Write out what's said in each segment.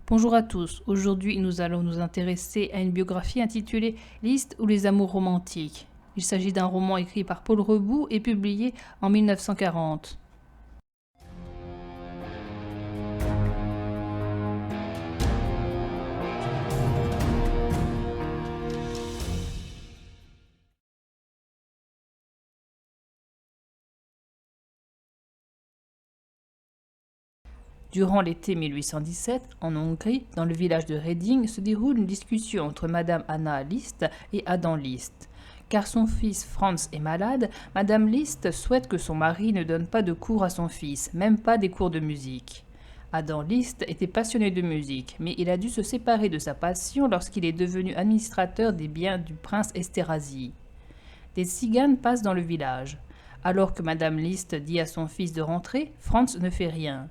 Bonjour à tous, aujourd'hui nous allons nous intéresser à une biographie intitulée Liszt ou les amours romantiques. Il s'agit d'un roman écrit par Paul Reboux et publié en 1940. Durant l'été 1817, en Hongrie, dans le village de Reding, se déroule une discussion entre Madame Anna Liszt et Adam Liszt. Car son fils Franz est malade, Madame Liszt souhaite que son mari ne donne pas de cours à son fils, même pas des cours de musique. Adam Liszt était passionné de musique, mais il a dû se séparer de sa passion lorsqu'il est devenu administrateur des biens du prince Esterházy. Des tziganes passent dans le village. Alors que Madame Liszt dit à son fils de rentrer, Franz ne fait rien.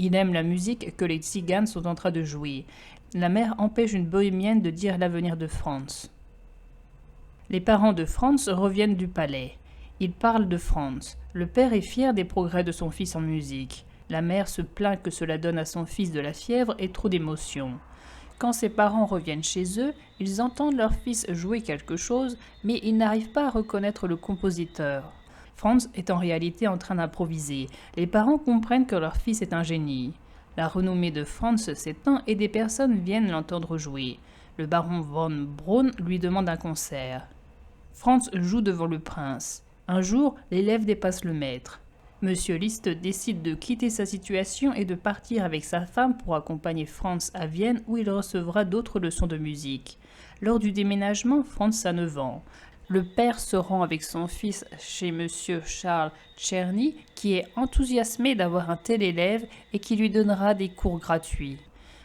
Il aime la musique que les tziganes sont en train de jouer. La mère empêche une bohémienne de dire l'avenir de Franz. Les parents de Franz reviennent du palais. Ils parlent de Franz. Le père est fier des progrès de son fils en musique. La mère se plaint que cela donne à son fils de la fièvre et trop d'émotion. Quand ses parents reviennent chez eux, ils entendent leur fils jouer quelque chose, mais ils n'arrivent pas à reconnaître le compositeur. Franz est en réalité en train d'improviser. Les parents comprennent que leur fils est un génie. La renommée de Franz s'étend et des personnes viennent l'entendre jouer. Le baron von Braun lui demande un concert. Franz joue devant le prince. Un jour, l'élève dépasse le maître. Monsieur Liszt décide de quitter sa situation et de partir avec sa femme pour accompagner Franz à Vienne où il recevra d'autres leçons de musique. Lors du déménagement, Franz a 9 ans. Le père se rend avec son fils chez Monsieur Charles Czerny, qui est enthousiasmé d'avoir un tel élève et qui lui donnera des cours gratuits.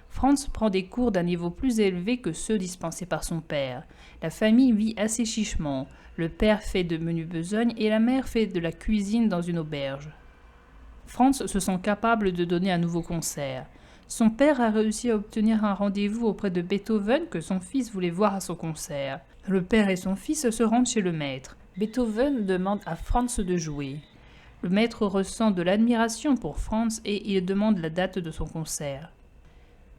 Franz prend des cours d'un niveau plus élevé que ceux dispensés par son père. La famille vit assez chichement. Le père fait de menues besognes et la mère fait de la cuisine dans une auberge. Franz se sent capable de donner un nouveau concert. Son père a réussi à obtenir un rendez-vous auprès de Beethoven que son fils voulait voir à son concert. Le père et son fils se rendent chez le maître. Beethoven demande à Franz de jouer. Le maître ressent de l'admiration pour Franz et il demande la date de son concert.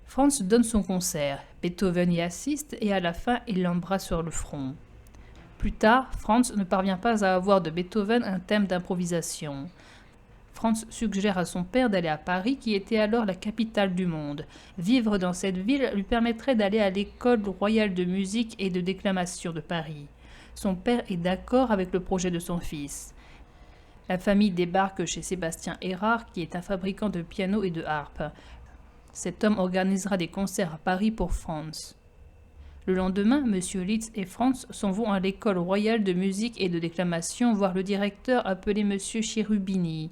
Franz donne son concert. Beethoven y assiste et à la fin il l'embrasse sur le front. Plus tard, Franz ne parvient pas à avoir de Beethoven un thème d'improvisation. Franz suggère à son père d'aller à Paris, qui était alors la capitale du monde. Vivre dans cette ville lui permettrait d'aller à l'école royale de musique et de déclamation de Paris. Son père est d'accord avec le projet de son fils. La famille débarque chez Sébastien Erard, qui est un fabricant de pianos et de harpes. Cet homme organisera des concerts à Paris pour Franz. Le lendemain, M. Liszt et Franz s'en vont à l'école royale de musique et de déclamation voir le directeur appelé M. Cherubini.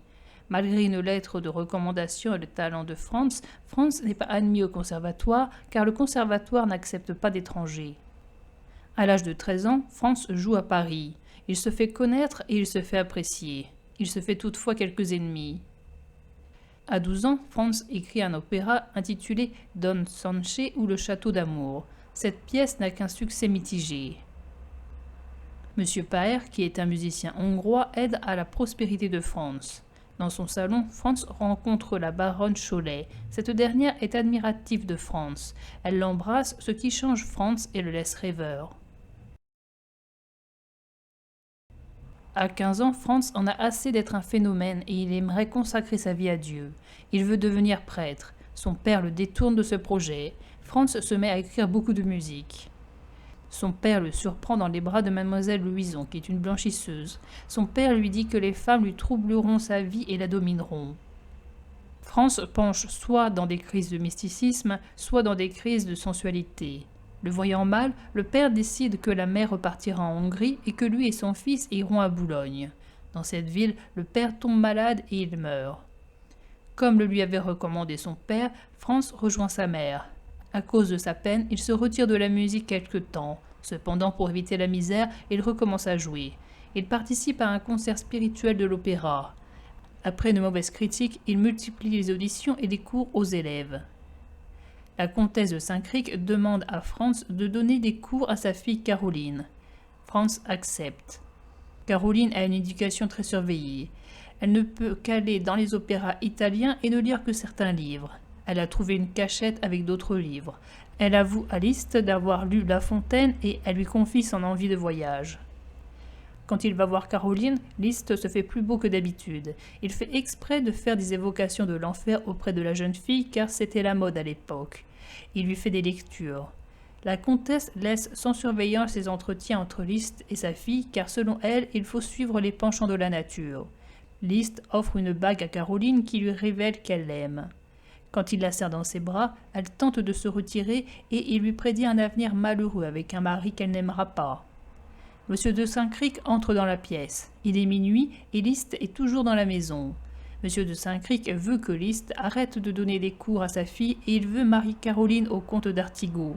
Malgré une lettre de recommandation et le talent de Franz, Franz n'est pas admis au conservatoire car le conservatoire n'accepte pas d'étrangers. À l'âge de 13 ans, Franz joue à Paris. Il se fait connaître et il se fait apprécier. Il se fait toutefois quelques ennemis. À 12 ans, Franz écrit un opéra intitulé Don Sanche ou le château d'amour. Cette pièce n'a qu'un succès mitigé. Monsieur Paer, qui est un musicien hongrois, aide à la prospérité de Franz. Dans son salon, Franz rencontre la baronne Cholet. Cette dernière est admirative de Franz. Elle l'embrasse, ce qui change Franz et le laisse rêveur. À 15 ans, Franz en a assez d'être un phénomène et il aimerait consacrer sa vie à Dieu. Il veut devenir prêtre. Son père le détourne de ce projet. Franz se met à écrire beaucoup de musique. Son père le surprend dans les bras de mademoiselle Louison, qui est une blanchisseuse. Son père lui dit que les femmes lui troubleront sa vie et la domineront. Franz penche soit dans des crises de mysticisme, soit dans des crises de sensualité. Le voyant mal, le père décide que la mère repartira en Hongrie et que lui et son fils iront à Boulogne. Dans cette ville, le père tombe malade et il meurt. Comme le lui avait recommandé son père, Franz rejoint sa mère. À cause de sa peine, il se retire de la musique quelque temps. Cependant, pour éviter la misère, il recommence à jouer. Il participe à un concert spirituel de l'opéra. Après une mauvaise critique, il multiplie les auditions et les cours aux élèves. La comtesse de Saint-Cricq demande à Franz de donner des cours à sa fille Caroline. Franz accepte. Caroline a une éducation très surveillée. Elle ne peut qu'aller dans les opéras italiens et ne lire que certains livres. Elle a trouvé une cachette avec d'autres livres. Elle avoue à Liszt d'avoir lu La Fontaine et elle lui confie son envie de voyage. Quand il va voir Caroline, Liszt se fait plus beau que d'habitude. Il fait exprès de faire des évocations de l'enfer auprès de la jeune fille car c'était la mode à l'époque. Il lui fait des lectures. La comtesse laisse sans surveillance les entretiens entre Liszt et sa fille car selon elle, il faut suivre les penchants de la nature. Liszt offre une bague à Caroline qui lui révèle qu'elle l'aime. Quand il la serre dans ses bras, elle tente de se retirer et il lui prédit un avenir malheureux avec un mari qu'elle n'aimera pas. Monsieur de Saint-Cricq entre dans la pièce. Il est minuit et Liszt est toujours dans la maison. Monsieur de Saint-Cricq veut que Liszt arrête de donner des cours à sa fille et il veut marier Caroline au comte d'Artigaud.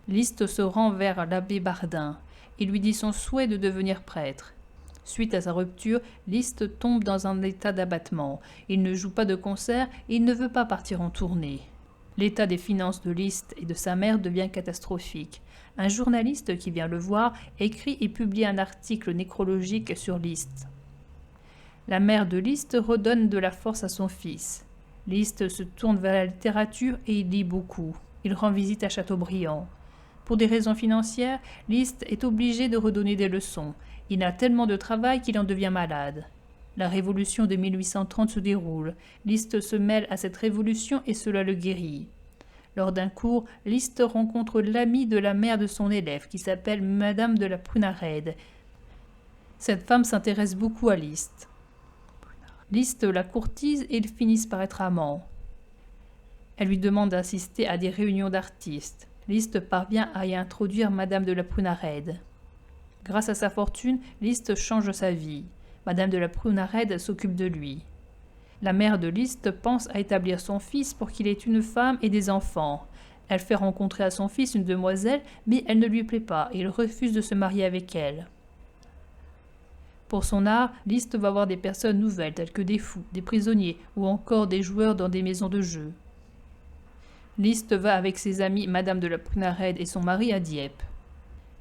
Liszt se rend vers l'abbé Bardin. Il lui dit son souhait de devenir prêtre. Suite à sa rupture, Liszt tombe dans un état d'abattement. Il ne joue pas de concert et il ne veut pas partir en tournée. L'état des finances de Liszt et de sa mère devient catastrophique. Un journaliste qui vient le voir écrit et publie un article nécrologique sur Liszt. La mère de Liszt redonne de la force à son fils. Liszt se tourne vers la littérature et il lit beaucoup. Il rend visite à Chateaubriand. Pour des raisons financières, Liszt est obligé de redonner des leçons. Il a tellement de travail qu'il en devient malade. La révolution de 1830 se déroule. Liszt se mêle à cette révolution et cela le guérit. Lors d'un cours, Liszt rencontre l'amie de la mère de son élève qui s'appelle Madame de la Prunared. Cette femme s'intéresse beaucoup à Liszt. Liszt la courtise et ils finissent par être amants. Elle lui demande d'assister à des réunions d'artistes. Liszt parvient à y introduire Madame de la Prunared. Grâce à sa fortune, Liszt change sa vie. Madame de la Prunared s'occupe de lui. La mère de Liszt pense à établir son fils pour qu'il ait une femme et des enfants. Elle fait rencontrer à son fils une demoiselle, mais elle ne lui plaît pas et il refuse de se marier avec elle. Pour son art, Liszt va voir des personnes nouvelles telles que des fous, des prisonniers ou encore des joueurs dans des maisons de jeu. Liszt va avec ses amis Madame de la Prunared et son mari à Dieppe.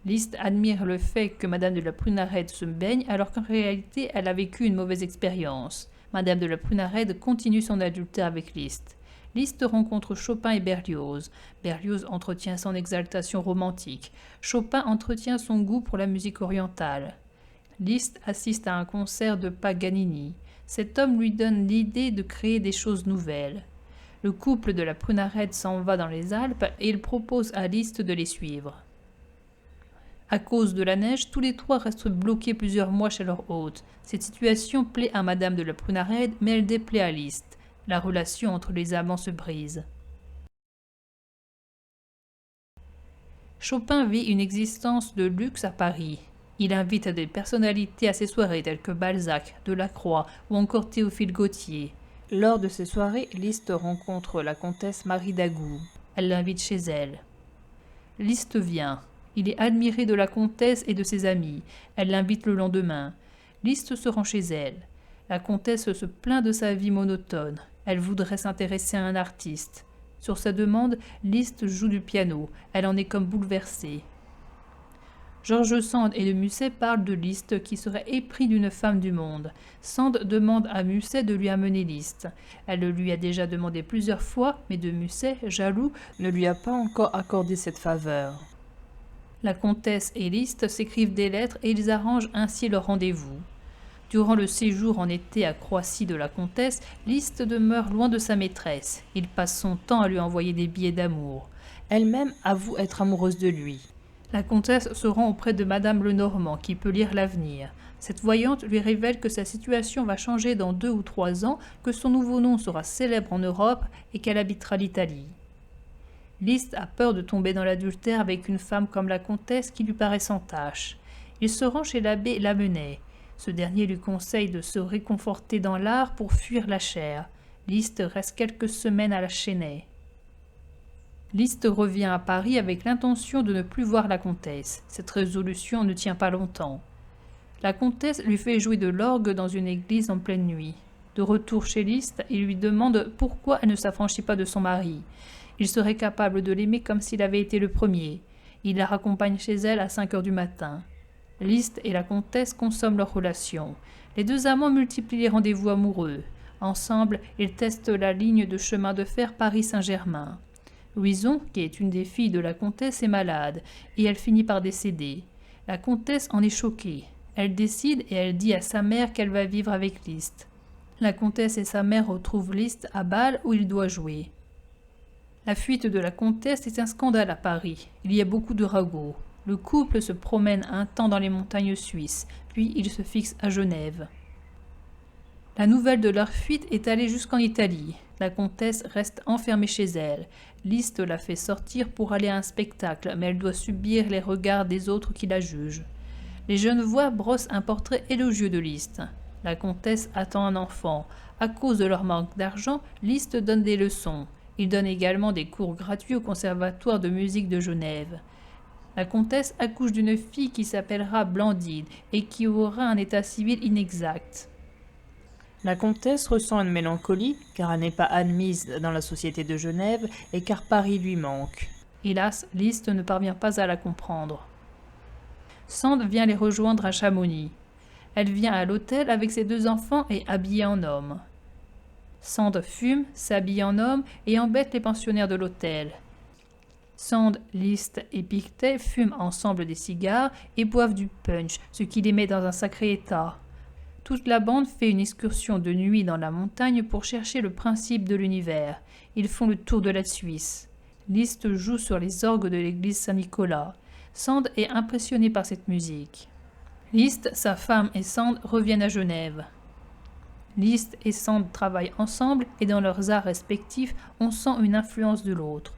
Liszt admire le fait que Madame de la Prunared se baigne alors qu'en réalité elle a vécu une mauvaise expérience. Madame de la Prunared continue son adultère avec Liszt. Liszt rencontre Chopin et Berlioz. Berlioz entretient son exaltation romantique. Chopin entretient son goût pour la musique orientale. Liszt assiste à un concert de Paganini. Cet homme lui donne l'idée de créer des choses nouvelles. Le couple de la Prunared s'en va dans les Alpes et il propose à Liszt de les suivre. À cause de la neige, tous les trois restent bloqués plusieurs mois chez leur hôte. Cette situation plaît à Madame de la Prunared, mais elle déplaît à Liszt. La relation entre les amants se brise. Chopin vit une existence de luxe à Paris. Il invite des personnalités à ses soirées telles que Balzac, Delacroix ou encore Théophile Gautier. Lors de ces soirées, Liszt rencontre la comtesse Marie d'Agoult. Elle l'invite chez elle. Liszt vient. Il est admiré de la comtesse et de ses amis. Elle l'invite le lendemain. Liszt se rend chez elle. La comtesse se plaint de sa vie monotone. Elle voudrait s'intéresser à un artiste. Sur sa demande, Liszt joue du piano. Elle en est comme bouleversée. George Sand et de Musset parlent de Liszt qui serait épris d'une femme du monde. Sand demande à Musset de lui amener Liszt. Elle le lui a déjà demandé plusieurs fois, mais de Musset, jaloux, ne lui a pas encore accordé cette faveur. La comtesse et Liszt s'écrivent des lettres et ils arrangent ainsi leur rendez-vous. Durant le séjour en été à Croissy de la comtesse, Liszt demeure loin de sa maîtresse. Il passe son temps à lui envoyer des billets d'amour. Elle-même avoue être amoureuse de lui. La comtesse se rend auprès de Madame Lenormand qui peut lire l'avenir. Cette voyante lui révèle que sa situation va changer dans 2 ou 3 ans, que son nouveau nom sera célèbre en Europe et qu'elle habitera l'Italie. Liszt a peur de tomber dans l'adultère avec une femme comme la comtesse qui lui paraît sans tache. Il se rend chez l'abbé Lamennais. Ce dernier lui conseille de se réconforter dans l'art pour fuir la chair. Liszt reste quelques semaines à la Chênaie. Liszt revient à Paris avec l'intention de ne plus voir la comtesse. Cette résolution ne tient pas longtemps. La comtesse lui fait jouer de l'orgue dans une église en pleine nuit. De retour chez Liszt, il lui demande pourquoi elle ne s'affranchit pas de son mari. Il serait capable de l'aimer comme s'il avait été le premier. Il la raccompagne chez elle à 5 heures du matin. Liszt et la comtesse consomment leur relation. Les deux amants multiplient les rendez-vous amoureux. Ensemble, ils testent la ligne de chemin de fer Paris-Saint-Germain. Louison, qui est une des filles de la comtesse, est malade, et elle finit par décéder. La comtesse en est choquée. Elle décide et elle dit à sa mère qu'elle va vivre avec Liszt. La comtesse et sa mère retrouvent Liszt à Bâle où il doit jouer. La fuite de la comtesse est un scandale à Paris. Il y a beaucoup de ragots. Le couple se promène un temps dans les montagnes suisses, puis il se fixe à Genève. La nouvelle de leur fuite est allée jusqu'en Italie. La comtesse reste enfermée chez elle. Liszt la fait sortir pour aller à un spectacle, mais elle doit subir les regards des autres qui la jugent. Les Genevois brossent un portrait élogieux de Liszt. La comtesse attend un enfant. À cause de leur manque d'argent, Liszt donne des leçons. Il donne également des cours gratuits au conservatoire de musique de Genève. La comtesse accouche d'une fille qui s'appellera Blandine et qui aura un état civil inexact. La comtesse ressent une mélancolie, car elle n'est pas admise dans la société de Genève et car Paris lui manque. Hélas, Liszt ne parvient pas à la comprendre. Sand vient les rejoindre à Chamonix. Elle vient à l'hôtel avec ses 2 enfants et habillée en homme. Sand fume, s'habille en homme et embête les pensionnaires de l'hôtel. Sand, Liszt et Pictet fument ensemble des cigares et boivent du punch, ce qui les met dans un sacré état. Toute la bande fait une excursion de nuit dans la montagne pour chercher le principe de l'univers. Ils font le tour de la Suisse. Liszt joue sur les orgues de l'église Saint-Nicolas. Sand est impressionné par cette musique. Liszt, sa femme et Sand reviennent à Genève. Liszt et Sand travaillent ensemble et dans leurs arts respectifs, on sent une influence de l'autre.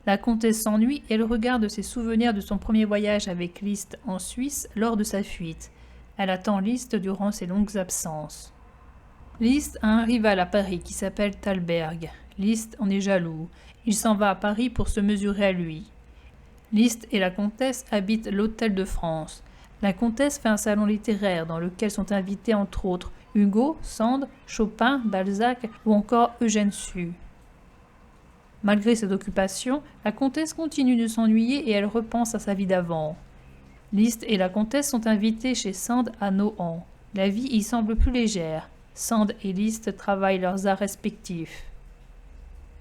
La comtesse s'ennuie et elle regarde ses souvenirs de son premier voyage avec Liszt en Suisse lors de sa fuite. Elle attend Liszt durant ses longues absences. Liszt a un rival à Paris qui s'appelle Thalberg. Liszt en est jaloux. Il s'en va à Paris pour se mesurer à lui. Liszt et la comtesse habitent l'Hôtel de France. La comtesse fait un salon littéraire dans lequel sont invités entre autres Hugo, Sand, Chopin, Balzac ou encore Eugène Sue. Malgré cette occupation, la comtesse continue de s'ennuyer et elle repense à sa vie d'avant. Liszt et la comtesse sont invités chez Sand à Nohant. La vie y semble plus légère. Sand et Liszt travaillent leurs arts respectifs.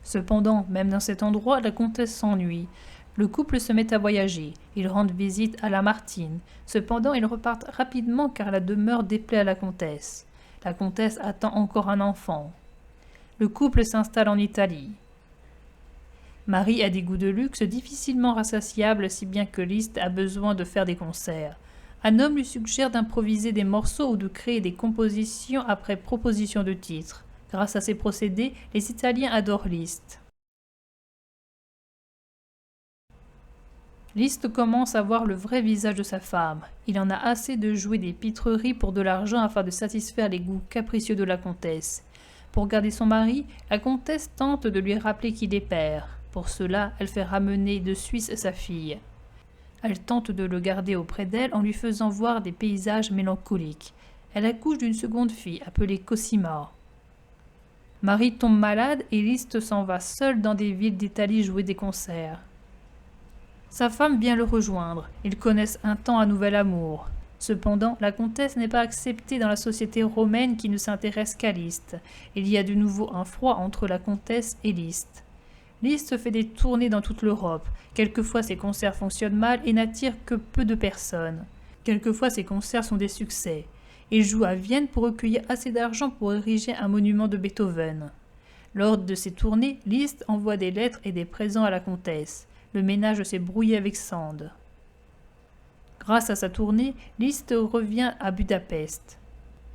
Cependant, même dans cet endroit, la comtesse s'ennuie. Le couple se met à voyager. Ils rendent visite à Lamartine. Cependant, ils repartent rapidement car la demeure déplaît à la comtesse. La comtesse attend encore un enfant. Le couple s'installe en Italie. Marie a des goûts de luxe difficilement rassasiables si bien que Liszt a besoin de faire des concerts. Un homme lui suggère d'improviser des morceaux ou de créer des compositions après proposition de titre. Grâce à ces procédés, les Italiens adorent Liszt. Liszt commence à voir le vrai visage de sa femme. Il en a assez de jouer des pitreries pour de l'argent afin de satisfaire les goûts capricieux de la comtesse. Pour garder son mari, la comtesse tente de lui rappeler qu'il est père. Pour cela, elle fait ramener de Suisse sa fille. Elle tente de le garder auprès d'elle en lui faisant voir des paysages mélancoliques. Elle accouche d'une seconde fille appelée Cosima. Marie tombe malade et Liszt s'en va seul dans des villes d'Italie jouer des concerts. Sa femme vient le rejoindre. Ils connaissent un temps un nouvel amour. Cependant, la comtesse n'est pas acceptée dans la société romaine qui ne s'intéresse qu'à Liszt. Il y a de nouveau un froid entre la comtesse et Liszt. Liszt fait des tournées dans toute l'Europe. Quelquefois ses concerts fonctionnent mal et n'attirent que peu de personnes. Quelquefois ses concerts sont des succès. Il joue à Vienne pour recueillir assez d'argent pour ériger un monument de Beethoven. Lors de ces tournées, Liszt envoie des lettres et des présents à la comtesse. Le ménage s'est brouillé avec Sand. Grâce à sa tournée, Liszt revient à Budapest.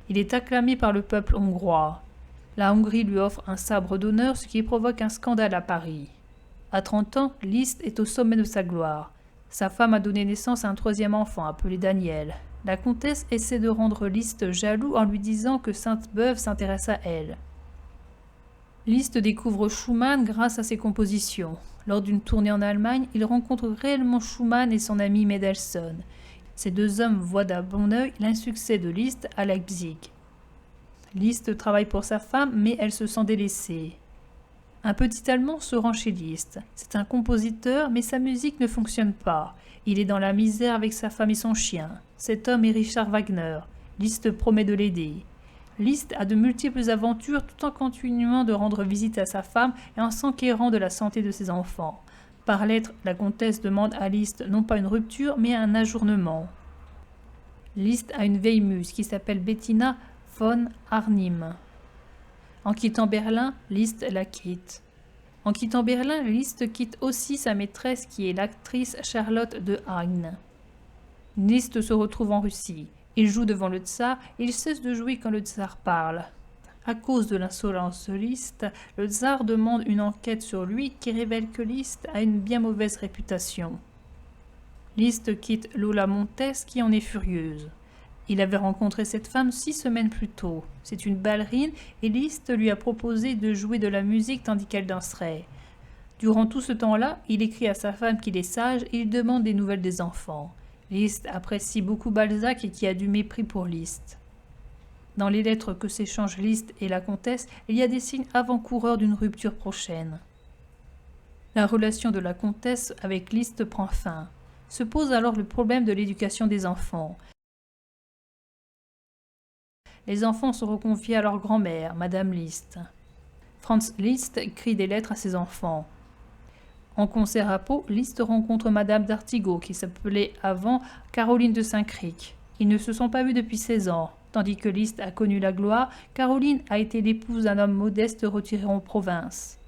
Il est acclamé par le peuple hongrois. La Hongrie lui offre un sabre d'honneur, ce qui provoque un scandale à Paris. À 30 ans, Liszt est au sommet de sa gloire. Sa femme a donné naissance à un 3e enfant appelé Daniel. La comtesse essaie de rendre Liszt jaloux en lui disant que Sainte-Beuve s'intéresse à elle. Liszt découvre Schumann grâce à ses compositions. Lors d'une tournée en Allemagne, il rencontre réellement Schumann et son ami Mendelssohn. Ces 2 hommes voient d'un bon œil l'insuccès de Liszt à Leipzig. Liszt travaille pour sa femme, mais elle se sent délaissée. Un petit Allemand se rend chez Liszt. C'est un compositeur, mais sa musique ne fonctionne pas. Il est dans la misère avec sa femme et son chien. Cet homme est Richard Wagner. Liszt promet de l'aider. Liszt a de multiples aventures tout en continuant de rendre visite à sa femme et en s'enquérant de la santé de ses enfants. Par lettre, la comtesse demande à Liszt non pas une rupture, mais un ajournement. Liszt a une vieille muse qui s'appelle Bettina von Arnim. En quittant Berlin, Liszt la quitte. En quittant Berlin, Liszt quitte aussi sa maîtresse qui est l'actrice Charlotte de Hagne. Liszt se retrouve en Russie. Il joue devant le tsar et il cesse de jouer quand le tsar parle. À cause de l'insolence de Liszt, le tsar demande une enquête sur lui qui révèle que Liszt a une bien mauvaise réputation. Liszt quitte Lola Montez qui en est furieuse. Il avait rencontré cette femme 6 semaines plus tôt. C'est une ballerine et Liszt lui a proposé de jouer de la musique tandis qu'elle danserait. Durant tout ce temps-là, il écrit à sa femme qu'il est sage et il demande des nouvelles des enfants. Liszt apprécie beaucoup Balzac et qui a du mépris pour Liszt. Dans les lettres que s'échangent Liszt et la comtesse, il y a des signes avant-coureurs d'une rupture prochaine. La relation de la comtesse avec Liszt prend fin. Se pose alors le problème de l'éducation des enfants. Les enfants sont confiés à leur grand-mère, Madame Liszt. Franz Liszt écrit des lettres à ses enfants. En concert à Pau, Liszt rencontre Madame d'Artigot, qui s'appelait avant Caroline de Saint-Cricq. Ils ne se sont pas vus depuis 16 ans. Tandis que Liszt a connu la gloire, Caroline a été l'épouse d'un homme modeste retiré en province.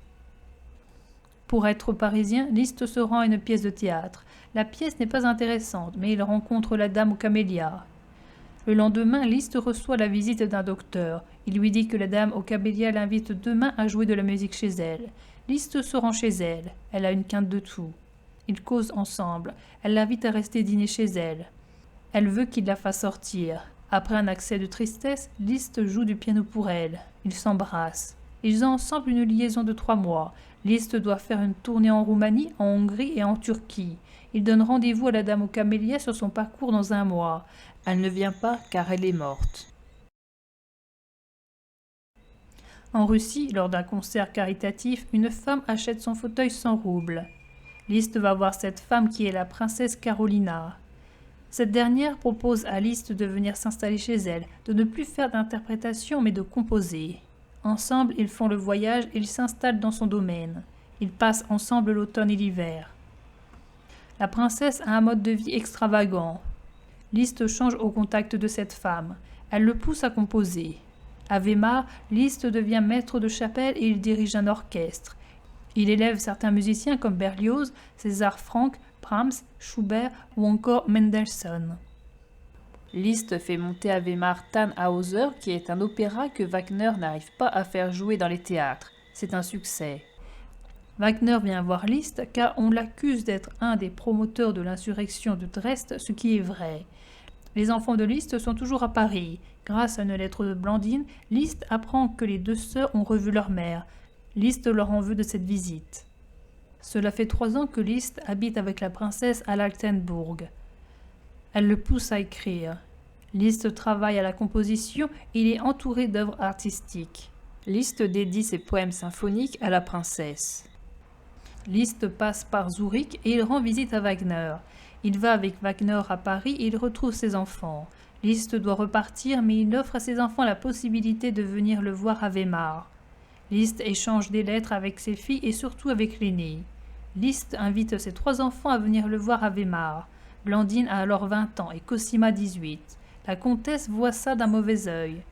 Pour être parisien, Liszt se rend à une pièce de théâtre. La pièce n'est pas intéressante, mais il rencontre la dame aux camélias. Le lendemain, Liszt reçoit la visite d'un docteur. Il lui dit que la dame aux camélias l'invite demain à jouer de la musique chez elle. Liszt se rend chez elle. Elle a une quinte de tout. Ils causent ensemble. Elle l'invite à rester dîner chez elle. Elle veut qu'il la fasse sortir. Après un accès de tristesse, Liszt joue du piano pour elle. Ils s'embrassent. Ils ont ensemble une liaison de 3 mois. Liszt doit faire une tournée en Roumanie, en Hongrie et en Turquie. Il donne rendez-vous à la dame aux camélias sur son parcours dans 1 mois. Elle ne vient pas car elle est morte. En Russie, lors d'un concert caritatif, une femme achète son fauteuil 100 roubles. Liszt va voir cette femme qui est la princesse Carolina. Cette dernière propose à Liszt de venir s'installer chez elle, de ne plus faire d'interprétation mais de composer. Ensemble, ils font le voyage et ils s'installent dans son domaine. Ils passent ensemble l'automne et l'hiver. La princesse a un mode de vie extravagant. Liszt change au contact de cette femme. Elle le pousse à composer. À Weimar, Liszt devient maître de chapelle et il dirige un orchestre. Il élève certains musiciens comme Berlioz, César Franck, Brahms, Schubert ou encore Mendelssohn. Liszt fait monter à Weimar Tannhäuser, qui est un opéra que Wagner n'arrive pas à faire jouer dans les théâtres. C'est un succès. Wagner vient voir Liszt car on l'accuse d'être un des promoteurs de l'insurrection de Dresde, ce qui est vrai. Les enfants de Liszt sont toujours à Paris. Grâce à une lettre de Blandine, Liszt apprend que les 2 sœurs ont revu leur mère. Liszt leur en veut de cette visite. Cela fait 3 ans que Liszt habite avec la princesse à l'Altenbourg. Elle le pousse à écrire. Liszt travaille à la composition et il est entouré d'œuvres artistiques. Liszt dédie ses poèmes symphoniques à la princesse. Liszt passe par Zurich et il rend visite à Wagner. Il va avec Wagner à Paris et il retrouve ses enfants. Liszt doit repartir mais il offre à ses enfants la possibilité de venir le voir à Weimar. Liszt échange des lettres avec ses filles et surtout avec l'aîné. Liszt invite ses 3 enfants à venir le voir à Weimar. Blandine a alors 20 ans et Cosima 18. La comtesse voit ça d'un mauvais œil.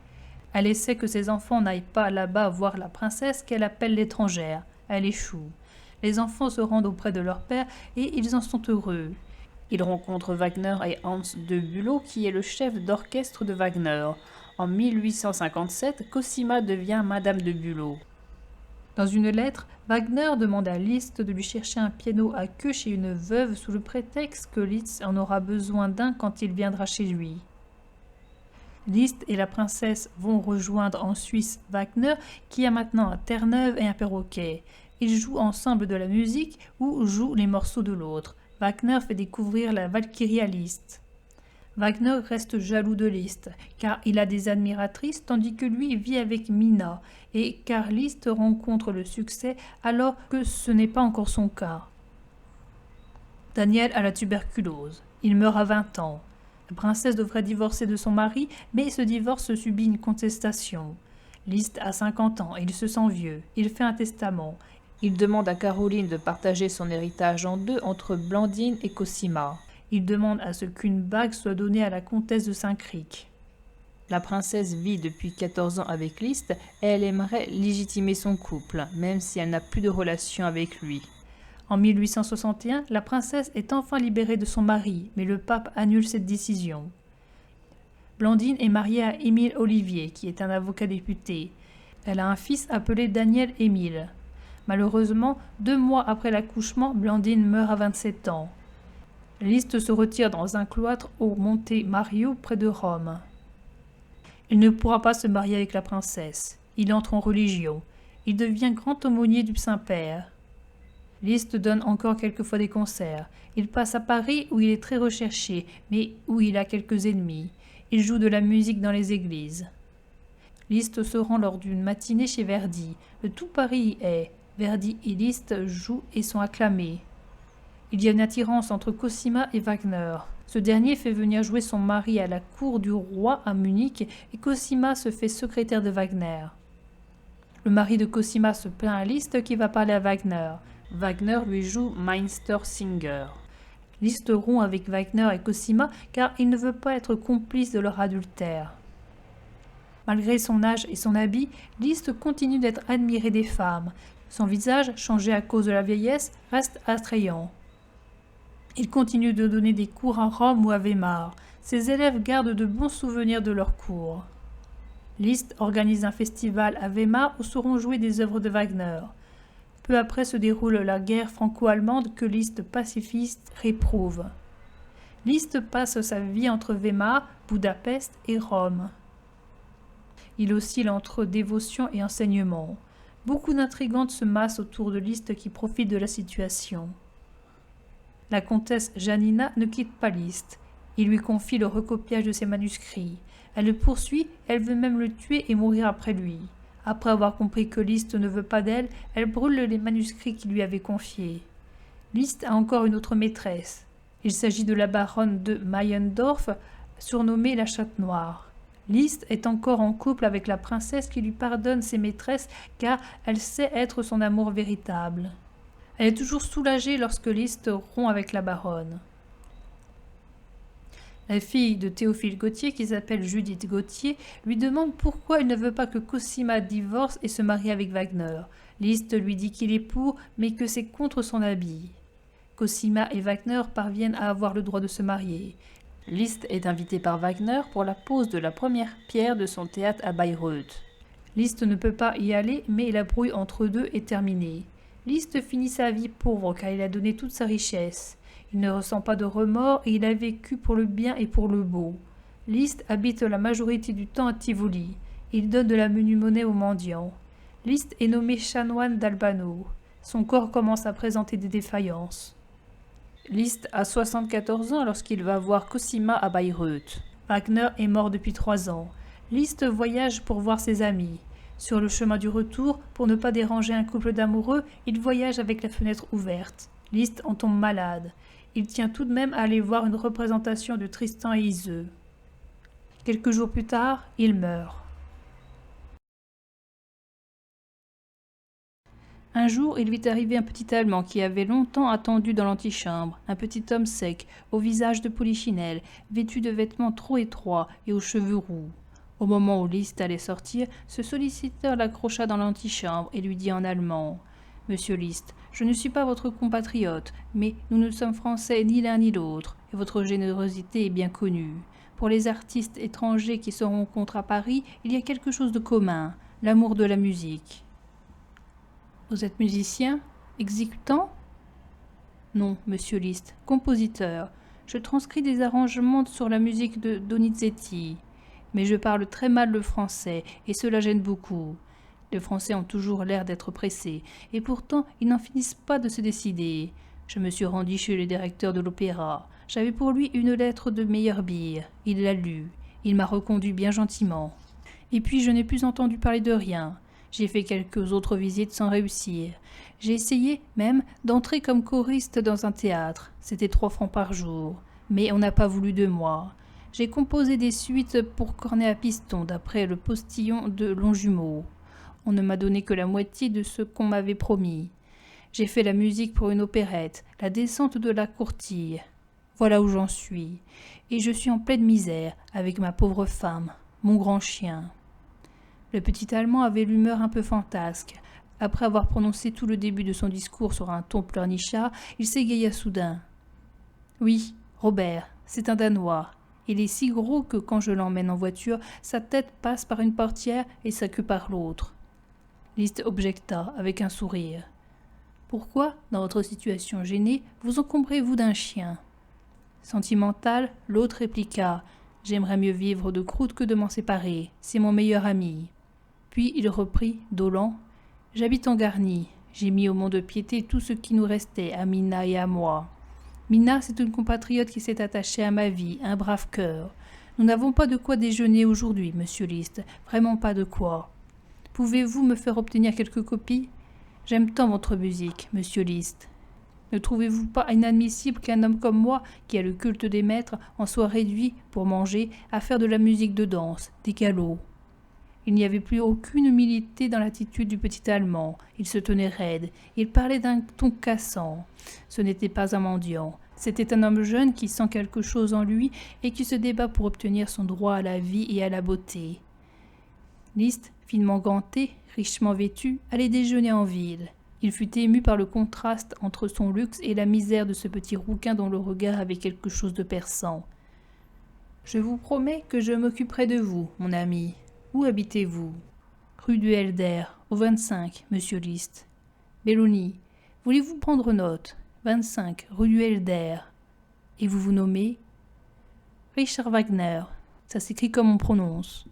Elle essaie que ses enfants n'aillent pas là-bas voir la princesse qu'elle appelle l'étrangère. Elle échoue. Les enfants se rendent auprès de leur père et ils en sont heureux. Ils rencontrent Wagner et Hans de Bülow qui est le chef d'orchestre de Wagner. En 1857, Cosima devient Madame de Bülow. Dans une lettre, Wagner demande à Liszt de lui chercher un piano à queue chez une veuve sous le prétexte que Liszt en aura besoin d'un quand il viendra chez lui. Liszt et la princesse vont rejoindre en Suisse Wagner qui a maintenant un Terre-Neuve et un perroquet. Ils jouent ensemble de la musique ou jouent les morceaux de l'autre. Wagner fait découvrir la Valkyrie à Liszt. Wagner reste jaloux de Liszt, car il a des admiratrices tandis que lui vit avec Mina, et car Liszt rencontre le succès alors que ce n'est pas encore son cas. Daniel a la tuberculose. Il meurt à 20 ans. La princesse devrait divorcer de son mari, mais ce divorce subit une contestation. Liszt a 50 ans et il se sent vieux. Il fait un testament. Il demande à Caroline de partager son héritage en deux entre Blandine et Cosima. Il demande à ce qu'une bague soit donnée à la comtesse de Saint-Cricq. La princesse vit depuis 14 ans avec Liszt et elle aimerait légitimer son couple, même si elle n'a plus de relation avec lui. En 1861, la princesse est enfin libérée de son mari, mais le pape annule cette décision. Blandine est mariée à Émile Olivier, qui est un avocat député. Elle a un fils appelé Daniel Émile. Malheureusement, 2 mois après l'accouchement, Blandine meurt à 27 ans. Liszt se retire dans un cloître au Monte Mario, près de Rome. Il ne pourra pas se marier avec la princesse. Il entre en religion. Il devient grand aumônier du Saint-Père. Liszt donne encore quelquefois des concerts. Il passe à Paris où il est très recherché, mais où il a quelques ennemis. Il joue de la musique dans les églises. Liszt se rend lors d'une matinée chez Verdi. Tout Paris y est. Verdi et Liszt jouent et sont acclamés. Il y a une attirance entre Cosima et Wagner. Ce dernier fait venir jouer son mari à la cour du roi à Munich et Cosima se fait secrétaire de Wagner. Le mari de Cosima se plaint à Liszt qui va parler à Wagner. Wagner lui joue Meistersinger. Liszt rompt avec Wagner et Cosima car il ne veut pas être complice de leur adultère. Malgré son âge et son habit, Liszt continue d'être admiré des femmes. Son visage, changé à cause de la vieillesse, reste attrayant. Il continue de donner des cours à Rome ou à Weimar. Ses élèves gardent de bons souvenirs de leurs cours. Liszt organise un festival à Weimar où seront jouées des œuvres de Wagner. Peu après se déroule la guerre franco-allemande que Liszt, pacifiste, réprouve. Liszt passe sa vie entre Weimar, Budapest et Rome. Il oscille entre dévotion et enseignement. Beaucoup d'intrigantes se massent autour de Liszt qui profite de la situation. La comtesse Janina ne quitte pas Liszt. Il lui confie le recopiage de ses manuscrits. Elle le poursuit, elle veut même le tuer et mourir après lui. Après avoir compris que Liszt ne veut pas d'elle, elle brûle les manuscrits qu'il lui avait confiés. Liszt a encore une autre maîtresse. Il s'agit de la baronne de Meyendorff, surnommée la Chatte Noire. Liszt est encore en couple avec la princesse qui lui pardonne ses maîtresses car elle sait être son amour véritable. Elle est toujours soulagée lorsque Liszt rompt avec la baronne. La fille de Théophile Gautier, qui s'appelle Judith Gautier, lui demande pourquoi il ne veut pas que Cosima divorce et se marie avec Wagner. Liszt lui dit qu'il est pour, mais que c'est contre son habit. Cosima et Wagner parviennent à avoir le droit de se marier. Liszt est invité par Wagner pour la pose de la première pierre de son théâtre à Bayreuth. Liszt ne peut pas y aller, mais la brouille entre eux deux est terminée. Liszt finit sa vie pauvre car il a donné toute sa richesse. Il ne ressent pas de remords et il a vécu pour le bien et pour le beau. Liszt habite la majorité du temps à Tivoli. Il donne de la menue monnaie aux mendiants. Liszt est nommé chanoine d'Albano. Son corps commence à présenter des défaillances. Liszt a 74 ans lorsqu'il va voir Cosima à Bayreuth. Wagner est mort depuis 3 ans. Liszt voyage pour voir ses amis. Sur le chemin du retour, pour ne pas déranger un couple d'amoureux, il voyage avec la fenêtre ouverte. Liszt en tombe malade. Il tient tout de même à aller voir une représentation de Tristan et Iseult. Quelques jours plus tard, il meurt. Un jour, il vit arriver un petit Allemand qui avait longtemps attendu dans l'antichambre, un petit homme sec, au visage de polichinelle, vêtu de vêtements trop étroits et aux cheveux roux. Au moment où Liszt allait sortir, ce solliciteur l'accrocha dans l'antichambre et lui dit en allemand « Monsieur Liszt, je ne suis pas votre compatriote, mais nous ne sommes français ni l'un ni l'autre, et votre générosité est bien connue. Pour les artistes étrangers qui se rencontrent à Paris, il y a quelque chose de commun, l'amour de la musique. » « Vous êtes musicien? Exécutant? » ?»« Non, monsieur Liszt, compositeur. Je transcris des arrangements sur la musique de Donizetti. Mais je parle très mal le français, et cela gêne beaucoup. Les Français ont toujours l'air d'être pressés, et pourtant ils n'en finissent pas de se décider. Je me suis rendu chez le directeur de l'opéra. J'avais pour lui une lettre de Meyerbeer. Il l'a lue. Il m'a reconduit bien gentiment. Et puis je n'ai plus entendu parler de rien. J'ai fait quelques autres visites sans réussir. J'ai essayé, même, d'entrer comme choriste dans un théâtre. C'était 3 francs par jour. Mais on n'a pas voulu de moi. J'ai composé des suites pour cornet à piston d'après le postillon de Longjumeau. On ne m'a donné que la moitié de ce qu'on m'avait promis. J'ai fait la musique pour une opérette, la descente de la courtille. Voilà où j'en suis. Et je suis en pleine misère, avec ma pauvre femme, mon grand chien. » Le petit Allemand avait l'humeur un peu fantasque. Après avoir prononcé tout le début de son discours sur un ton pleurnichard, il s'égaya soudain. « Oui, Robert, c'est un Danois. Il est si gros que quand je l'emmène en voiture, sa tête passe par une portière et sa queue par l'autre. » Liszt objecta avec un sourire. « Pourquoi, dans votre situation gênée, vous encombrez-vous d'un chien ?» Sentimental, l'autre répliqua. « J'aimerais mieux vivre de croûte que de m'en séparer. C'est mon meilleur ami. » Puis il reprit, dolent. « J'habite en Garnie. J'ai mis au mont-de-piété tout ce qui nous restait à Mina et à moi. Mina, c'est une compatriote qui s'est attachée à ma vie, un brave cœur. Nous n'avons pas de quoi déjeuner aujourd'hui, monsieur Liszt, vraiment pas de quoi. Pouvez-vous me faire obtenir quelques copies? J'aime tant votre musique, monsieur Liszt. Ne trouvez-vous pas inadmissible qu'un homme comme moi, qui a le culte des maîtres, en soit réduit, pour manger, à faire de la musique de danse, des galops? » Il n'y avait plus aucune humilité dans l'attitude du petit Allemand. Il se tenait raide. Il parlait d'un ton cassant. Ce n'était pas un mendiant. C'était un homme jeune qui sent quelque chose en lui et qui se débat pour obtenir son droit à la vie et à la beauté. Liszt, finement ganté, richement vêtu, allait déjeuner en ville. Il fut ému par le contraste entre son luxe et la misère de ce petit rouquin dont le regard avait quelque chose de perçant. « Je vous promets que je m'occuperai de vous, mon ami. Où habitez-vous ? » ?»« Rue du Helder, au 25, monsieur Liszt. »« Belloni, voulez-vous prendre note ? 25, rue du Helder. »« Et vous vous nommez ? » »« Richard Wagner. Ça s'écrit comme on prononce. »